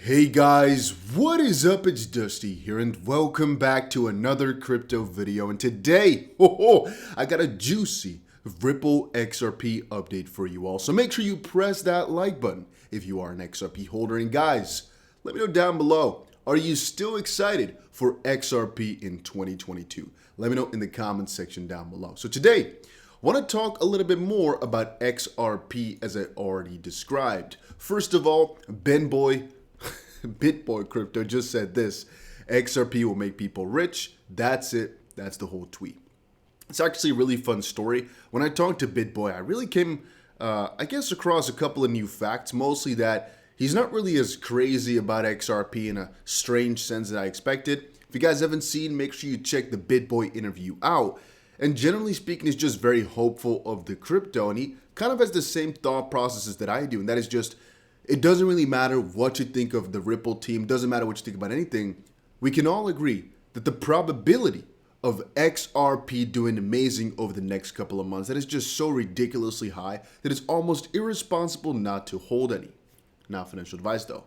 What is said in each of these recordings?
Hey guys, what is up? It's Dusty here and welcome back to another crypto video. And today, I got a juicy Ripple XRP update for you all. So make sure you press that like button if you are an XRP holder. And guys, let me know down below, are you still excited for XRP in 2022? Let me know in the comments section down below. So today, I want to talk a little bit more about XRP as I already described. First of all, BitBoy Crypto just said this: XRP will make people rich. That's it. That's the whole tweet. It's actually a really fun story. When I talked to BitBoy, I really came, across a couple of new facts, mostly that he's not really as crazy about XRP in a strange sense that I expected. If you guys haven't seen, make sure you check the BitBoy interview out. And generally speaking, he's just very hopeful of the crypto, and he kind of has the same thought processes that I do, and that is just, it doesn't really matter what you think of the Ripple team, doesn't matter what you think about anything. We can all agree that the probability of XRP doing amazing over the next couple of months, that is just so ridiculously high that it's almost irresponsible not to hold any. Not financial advice though.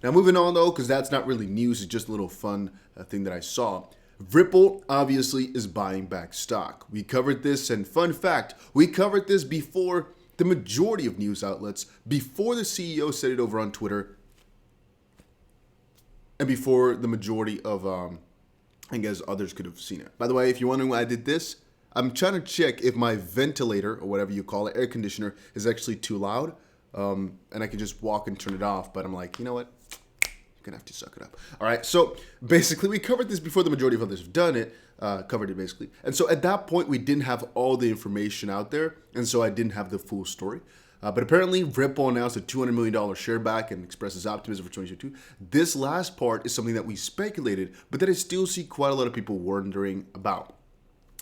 Now moving on though, because that's not really news, it's just a little fun thing that I saw. Ripple obviously is buying back stock. We covered this, and fun fact, we covered this before the majority of news outlets, before the CEO said it over on Twitter, and before the majority of, I guess, others could have seen it. By the way, if you're wondering why I did this, I'm trying to check if my ventilator, or whatever you call it, air conditioner, is actually too loud, and I can just walk and turn it off, but I'm like, you know what? You're gonna have to suck it up. All right, so basically we covered this before the majority of others have done it, covered it basically. And so at that point, we didn't have all the information out there, and so I didn't have the full story. But apparently, Ripple announced a $200 million share back and expresses optimism for 2022. This last part is something that we speculated, but that I still see quite a lot of people wondering about.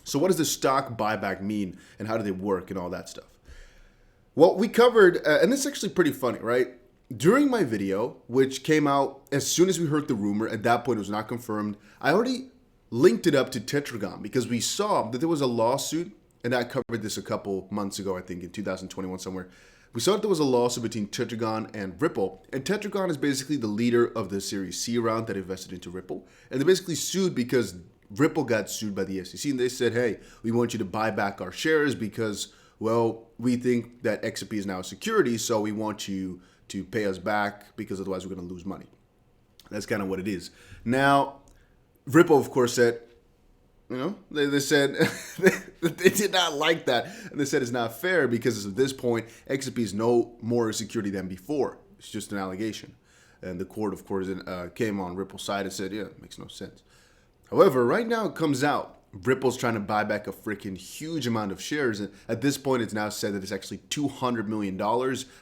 So what does the stock buyback mean, and how do they work, and all that stuff? Well, we covered, and this is actually pretty funny, right? During my video, which came out as soon as we heard the rumor, at that point it was not confirmed, I already linked it up to Tetragon because we saw that there was a lawsuit, and I covered this a couple months ago, I think in 2021 somewhere. We saw that there was a lawsuit between Tetragon and Ripple, and Tetragon is basically the leader of the Series C round that invested into Ripple, and they basically sued because Ripple got sued by the SEC, and they said, hey, we want you to buy back our shares because, well, we think that XRP is now a security, so we want you to pay us back because otherwise we're going to lose money. That's kind of what it is. Now, Ripple, of course, said, they said they did not like that. And they said it's not fair because at this point, XRP is no more a security than before. It's just an allegation. And the court, of course, came on Ripple's side and said, yeah, it makes no sense. However, right now it comes out, Ripple's trying to buy back a freaking huge amount of shares. And at this point, it's now said that it's actually $200 million.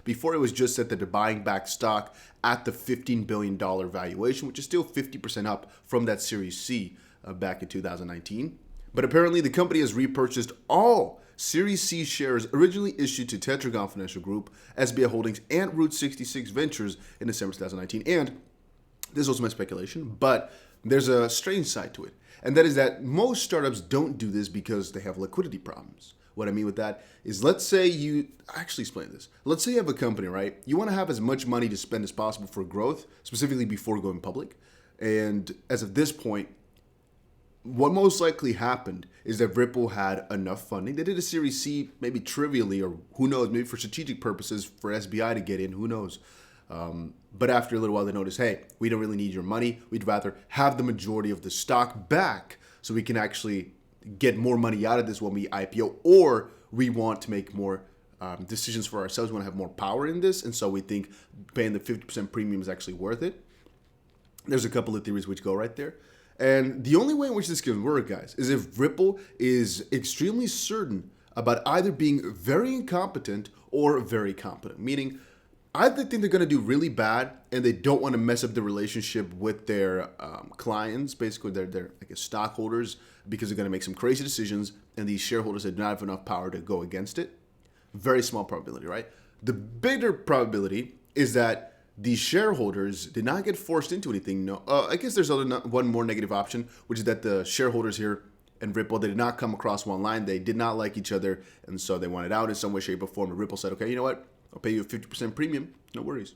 Before, it was just said that they're buying back stock at the $15 billion valuation, which is still 50% up from that Series C back in 2019. But apparently, the company has repurchased all Series C shares originally issued to Tetragon Financial Group, SBI Holdings, and Route 66 Ventures in December 2019. And this was my speculation, but there's a strange side to it. And that is that most startups don't do this because they have liquidity problems. What I mean with that is, let's say explain this. Let's say you have a company, right? You want to have as much money to spend as possible for growth, specifically before going public. And as of this point, what most likely happened is that Ripple had enough funding. They did a Series C, maybe trivially, or who knows, maybe for strategic purposes for SBI to get in, who knows. But after a little while, they noticed, hey, we don't really need your money. We'd rather have the majority of the stock back so we can actually get more money out of this when we IPO, or we want to make more decisions for ourselves. We want to have more power in this. And so we think paying the 50% premium is actually worth it. There's a couple of theories which go right there. And the only way in which this can work, guys, is if Ripple is extremely certain about either being very incompetent or very competent, meaning either they think they're going to do really bad and they don't want to mess up the relationship with their clients, basically their stockholders, because they're going to make some crazy decisions, and these shareholders do not have enough power to go against it. Very small probability, right? The bigger probability is that the shareholders did not get forced into anything. No, I guess there's one more negative option, which is that the shareholders here and Ripple, they did not come across one line. They did not like each other, and so they wanted out in some way, shape, or form. And Ripple said, okay, you know what? I'll pay you a 50% premium. No worries.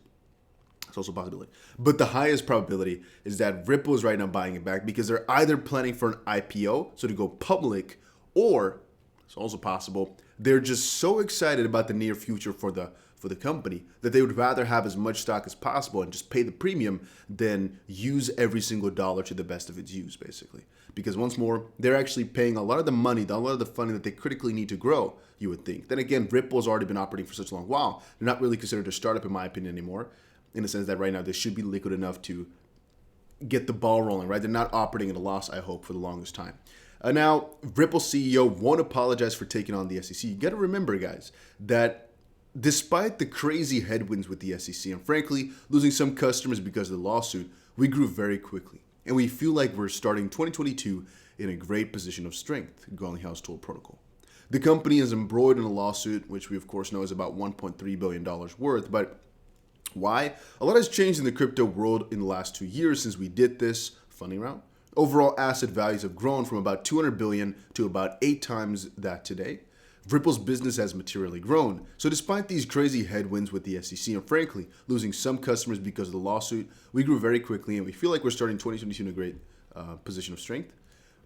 It's also a possibility. But the highest probability is that Ripple is right now buying it back because they're either planning for an IPO, so to go public, or it's also possible they're just so excited about the near future for the company that they would rather have as much stock as possible and just pay the premium than use every single dollar to the best of its use, basically. Because once more, they're actually paying a lot of the money, a lot of the funding that they critically need to grow, you would think. Then again, Ripple's already been operating for such a long while. They're not really considered a startup, in my opinion, anymore, in the sense that right now they should be liquid enough to get the ball rolling, right? They're not operating at a loss, I hope, for the longest time. Now, Ripple CEO won't apologize for taking on the SEC. You got to remember, guys, that despite the crazy headwinds with the SEC and frankly losing some customers because of the lawsuit, we grew very quickly. And we feel like we're starting 2022 in a great position of strength, Garlinghouse told Protocol. The company is embroiled in a lawsuit, which we of course know is about $1.3 billion worth, but why? A lot has changed in the crypto world in the last 2 years since we did this funding round. Overall asset values have grown from about 200 billion to about 8 times that today. Ripple's business has materially grown. So despite these crazy headwinds with the SEC and frankly losing some customers because of the lawsuit, we grew very quickly and we feel like we're starting 2022 in a great position of strength.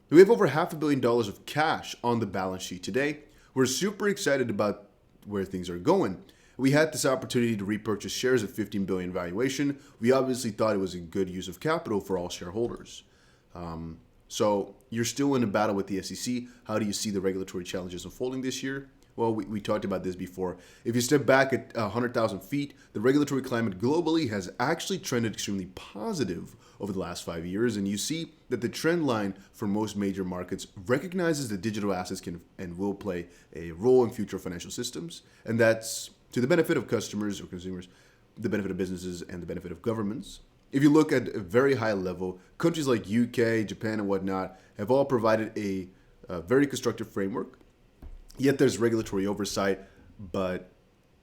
We have over $500 million of cash on the balance sheet today. We're super excited about where things are going. We had this opportunity to repurchase shares at 15 billion valuation. We obviously thought it was a good use of capital for all shareholders. So you're still in a battle with the SEC. How do you see the regulatory challenges unfolding this year? Well, we talked about this before. If you step back at 100,000 feet, the regulatory climate globally has actually trended extremely positive over the last 5 years. And you see that the trend line for most major markets recognizes that digital assets can and will play a role in future financial systems. And that's to the benefit of customers or consumers, the benefit of businesses, and the benefit of governments. If you look at a very high level, countries like UK, Japan, and whatnot have all provided a very constructive framework. Yet there's regulatory oversight, but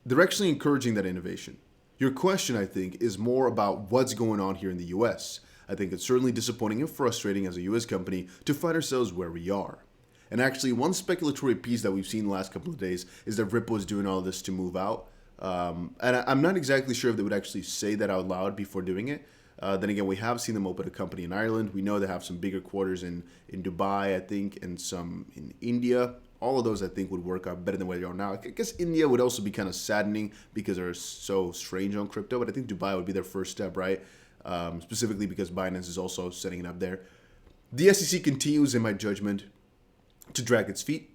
they're actually encouraging that innovation. Your question, I think, is more about what's going on here in the US. I think it's certainly disappointing and frustrating as a US company to find ourselves where we are. And actually, one speculatory piece that we've seen the last couple of days is that Ripple is doing all this to move out. And I'm not exactly sure if they would actually say that out loud before doing it. Then again, we have seen them open a company in Ireland. We know they have some bigger quarters in Dubai, I think, and some in India. All of those, I think, would work out better than where they are now. I guess India would also be kind of saddening because they're so strange on crypto, but I think Dubai would be their first step, right? Specifically because Binance is also setting it up there. The SEC continues, in my judgment, to drag its feet.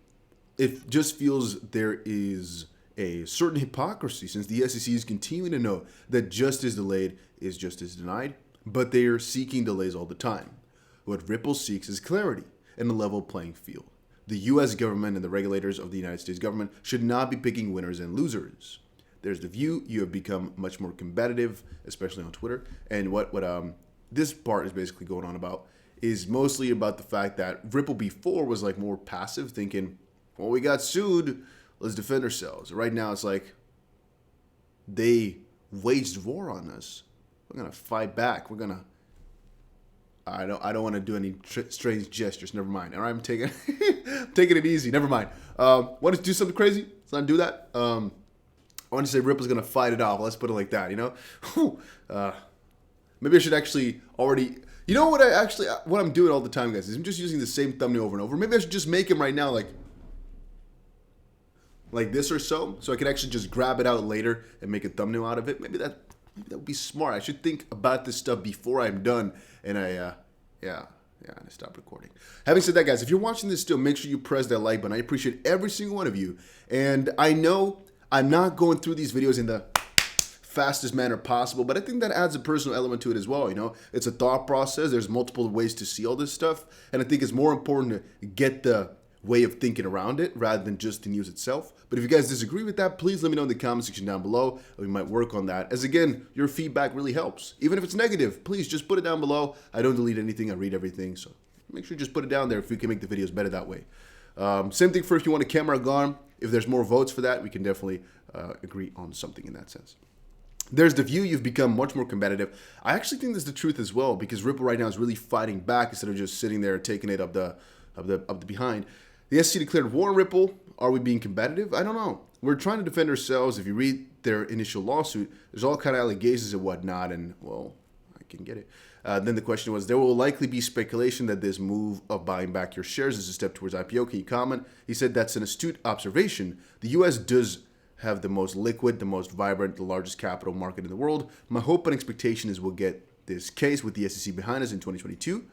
It just feels there is a certain hypocrisy since the SEC is continuing to know that justice delayed is justice denied, but they are seeking delays all the time. What Ripple seeks is clarity and a level playing field. The US government and the regulators of the United States government should not be picking winners and losers. There's the view you have become much more competitive, especially on Twitter. And what this part is basically going on about is mostly about the fact that Ripple before was like more passive, thinking, well, we got sued, let's defend ourselves. Right now, it's like they waged war on us. We're gonna fight back. I don't want to do any strange gestures. Never mind. All right, I'm taking taking it easy. Never mind. Want to do something crazy? Let's not do that. I want to say Ripple's gonna fight it off. Let's put it like that. You know. Maybe I should actually already. You know what what I'm doing all the time, guys, is I'm just using the same thumbnail over and over. Maybe I should just make him right now like this or so I can actually just grab it out later and make a thumbnail out of it. Maybe that would be smart. I should think about this stuff before I'm done and I stop recording. Having said that, guys, if you're watching this still, make sure you press that like button. I appreciate every single one of you. And I know I'm not going through these videos in the fastest manner possible, but I think that adds a personal element to it as well. You know, it's a thought process. There's multiple ways to see all this stuff. And I think it's more important to get the way of thinking around it rather than just the news itself. But if you guys disagree with that, please let me know in the comment section down below. We might work on that. As again, your feedback really helps. Even if it's negative, please just put it down below. I don't delete anything. I read everything. So make sure you just put it down there if we can make the videos better that way. Same thing for if you want a camera gone. If there's more votes for that, we can definitely agree on something in that sense. There's the view you've become much more competitive. I actually think that's the truth as well, because Ripple right now is really fighting back instead of just sitting there taking it up the behind. The SEC declared war on Ripple. Are we being competitive? I don't know. We're trying to defend ourselves. If you read their initial lawsuit, there's all kind of allegations and whatnot, and well, I can get it. Then the question was, there will likely be speculation that this move of buying back your shares is a step towards IPO. Can you comment? He said that's an astute observation. The U.S. does have the most liquid, the most vibrant, the largest capital market in the world. My hope and expectation is we'll get this case with the SEC behind us in 2022.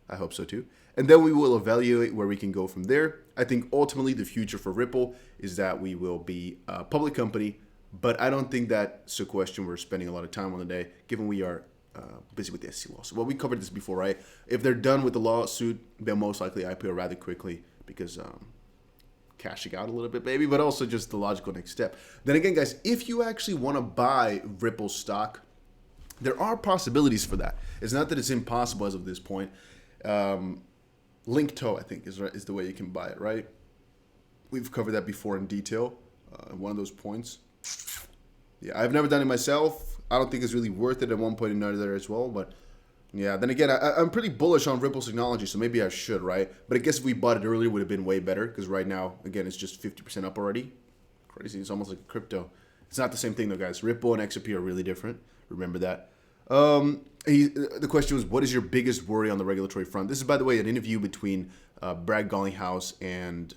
I hope so too. And then we will evaluate where we can go from there. I think ultimately the future for Ripple is that we will be a public company, but I don't think that's a question we're spending a lot of time on today, given we are busy with the SEC lawsuit. Well, we covered this before, right? If they're done with the lawsuit, they'll most likely IPO rather quickly because cashing out a little bit, maybe, but also just the logical next step. Then again, guys, if you actually want to buy Ripple stock, there are possibilities for that. It's not that it's impossible as of this point. Linkto, I think, is the way you can buy it, right? We've covered that before in detail. One of those points. Yeah, I've never done it myself. I don't think it's really worth it at one point or another as well. But yeah, then again, I'm pretty bullish on Ripple's technology, so maybe I should, right? But I guess if we bought it earlier, it would have been way better because right now, again, it's just 50% up already. Crazy. It's almost like crypto. It's not the same thing, though, guys. Ripple and XRP are really different. Remember that. The question was, what is your biggest worry on the regulatory front? This is, by the way, an interview between Brad Garlinghouse and,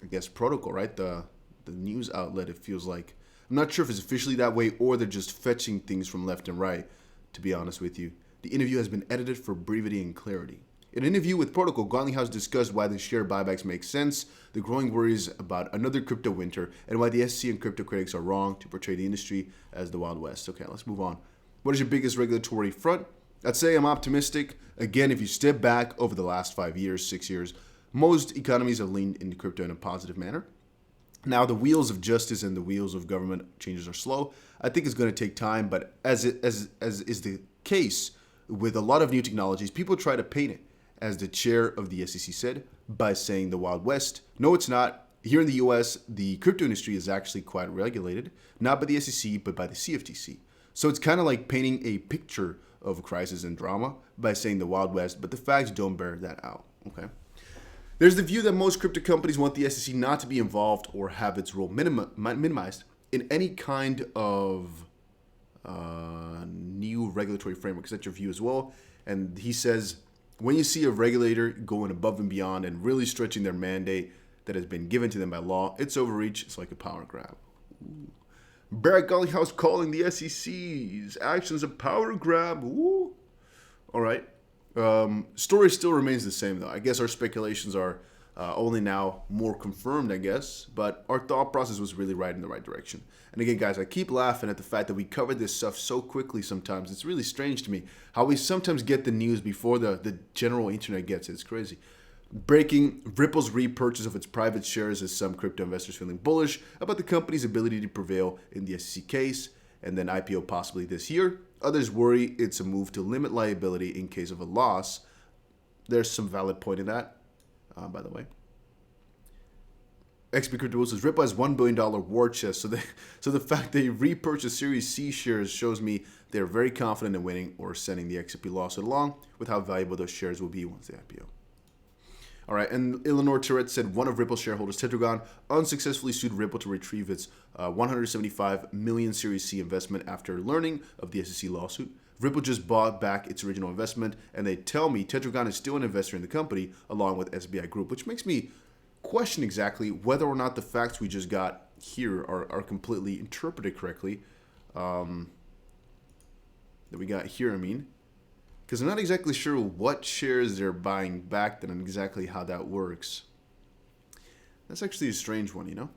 I guess, Protocol, right? The news outlet, it feels like. I'm not sure if it's officially that way or they're just fetching things from left and right, to be honest with you. The interview has been edited for brevity and clarity. In an interview with Protocol, Garlinghouse discussed why the share buybacks make sense, the growing worries about another crypto winter, and why the SEC and crypto critics are wrong to portray the industry as the Wild West. Okay, let's move on. What is your biggest regulatory front? I'd say I'm optimistic. Again, if you step back over the last 5 years, 6 years, most economies have leaned into crypto in a positive manner. Now, the wheels of justice and the wheels of government changes are slow. I think it's going to take time, but as is the case with a lot of new technologies, people try to paint it, as the chair of the SEC said, by saying the Wild West. No, it's not. Here in the US, the crypto industry is actually quite regulated, not by the SEC, but by the CFTC. So it's kind of like painting a picture of crisis and drama by saying the Wild West, but the facts don't bear that out, okay? There's the view that most crypto companies want the SEC not to be involved or have its role minimized in any kind of new regulatory framework. Is that your view as well? And he says, when you see a regulator going above and beyond and really stretching their mandate that has been given to them by law, it's overreach. It's like a power grab. Ooh. Barrett Garlinghouse calling the SEC's actions a power grab. Ooh. All right. Story still remains the same, though. I guess our speculations are only now more confirmed, I guess. But our thought process was really right in the right direction. And again, guys, I keep laughing at the fact that we cover this stuff so quickly sometimes. It's really strange to me how we sometimes get the news before the general internet gets it. It's crazy. Breaking: Ripple's repurchase of its private shares has some crypto investors feeling bullish about the company's ability to prevail in the SEC case, and then IPO possibly this year. Others worry it's a move to limit liability in case of a loss. There's some valid point in that, by the way. XP Crypto says Ripple has $1 billion war chest, so the fact they repurchased Series C shares shows me they're very confident in winning or sending the XRP lawsuit along with how valuable those shares will be once they IPO. All right, and Eleanor Tourette said one of Ripple's shareholders, Tetragon, unsuccessfully sued Ripple to retrieve its 175 million Series C investment after learning of the SEC lawsuit. Ripple just bought back its original investment, and they tell me Tetragon is still an investor in the company along with SBI Group, which makes me question exactly whether or not the facts we just got here are completely interpreted correctly. That we got here, I mean. Because I'm not exactly sure what shares they're buying back and exactly how that works. That's actually a strange one, you know?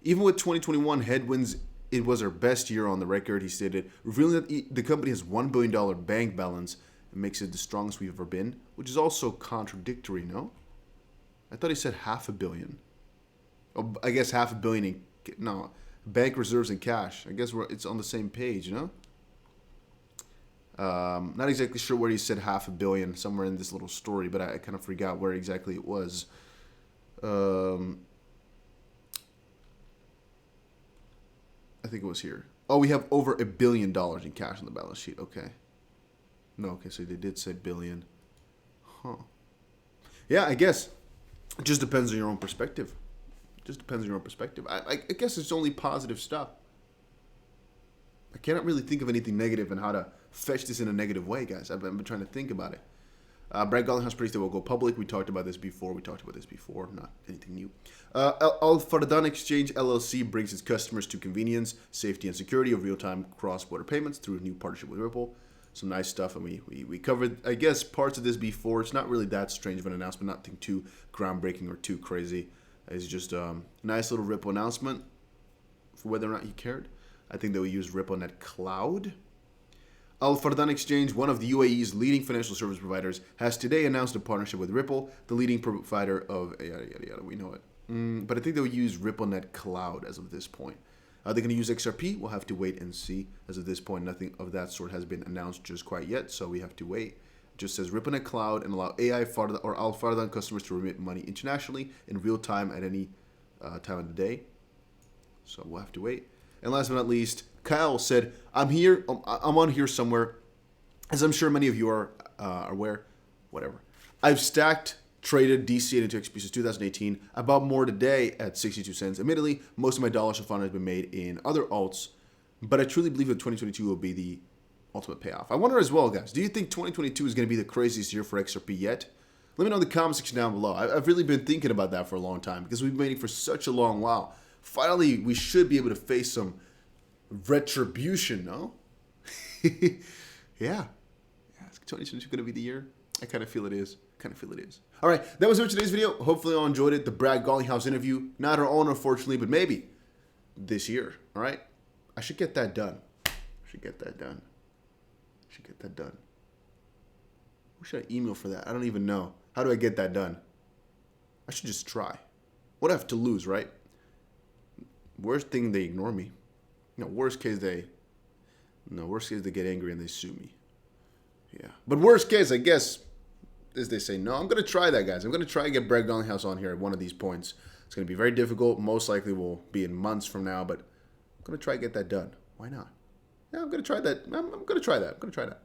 Even with 2021 headwinds, it was our best year on the record, he stated, revealing that the company has $1 billion bank balance and makes it the strongest we've ever been, which is also contradictory, no? I thought he said $500 million. Oh, I guess $500 million in, bank reserves and cash. I guess it's on the same page, you know? Not exactly sure where he said $500 million, somewhere in this little story, but I kind of forgot where exactly it was. I think it was here. Oh, we have over $1 billion in cash on the balance sheet. Okay. No, okay, so they did say billion. Huh. Yeah, I guess. It just depends on your own perspective. I guess it's only positive stuff. I cannot really think of anything negative and how to fetch this in a negative way, guys. I've been trying to think about it. Brad Garlinghouse predicts that will go public. We talked about this before. Not anything new. Al Fardan Exchange LLC brings its customers to convenience, safety, and security of real-time cross-border payments through a new partnership with Ripple. Some nice stuff, and we covered, I guess, parts of this before. It's not really that strange of an announcement, nothing too groundbreaking or too crazy. It's just a nice little Ripple announcement for whether or not you cared. I think they will use RippleNet Cloud. Al Fardan Exchange, one of the UAE's leading financial service providers, has today announced a partnership with Ripple, the leading provider of yada yada yada. We know it, but I think they'll use RippleNet Cloud as of this point. Are they going to use XRP? We'll have to wait and see. As of this point, nothing of that sort has been announced just quite yet, so we have to wait. It just says RippleNet Cloud and allow AI Fardan or Al Fardan customers to remit money internationally in real time at any time of the day. So we'll have to wait. And last but not least, Kyle said, I'm here, I'm on here somewhere, as I'm sure many of you are aware, whatever. I've stacked, traded, DCA'd into XP since 2018. I bought more today at 62 cents. Admittedly, most of my dollars so far has been made in other alts, but I truly believe that 2022 will be the ultimate payoff. I wonder as well, guys, do you think 2022 is going to be the craziest year for XRP yet? Let me know in the comment section down below. I've really been thinking about that for a long time because we've been waiting for such a long while. Finally, we should be able to face some retribution, no? Yeah. Is 2022 going to be the year? I kind of feel it is. All right, that was it for today's video. Hopefully you all enjoyed it. The Brad Garlinghouse interview. Not our own, unfortunately, but maybe this year. All right? I should get that done. Who should I email for that? I don't even know. How do I get that done? I should just try. What do I have to lose, right? Worst thing, they ignore me. Worst case they get angry and they sue me. Yeah. But worst case, I guess, is they say no. I'm going to try that, guys. I'm going to try and get Brad Garlinghouse on here at one of these points. It's going to be very difficult. Most likely will be in months from now, but I'm going to try and get that done. Why not? Yeah, I'm going to try that. I'm going to try that.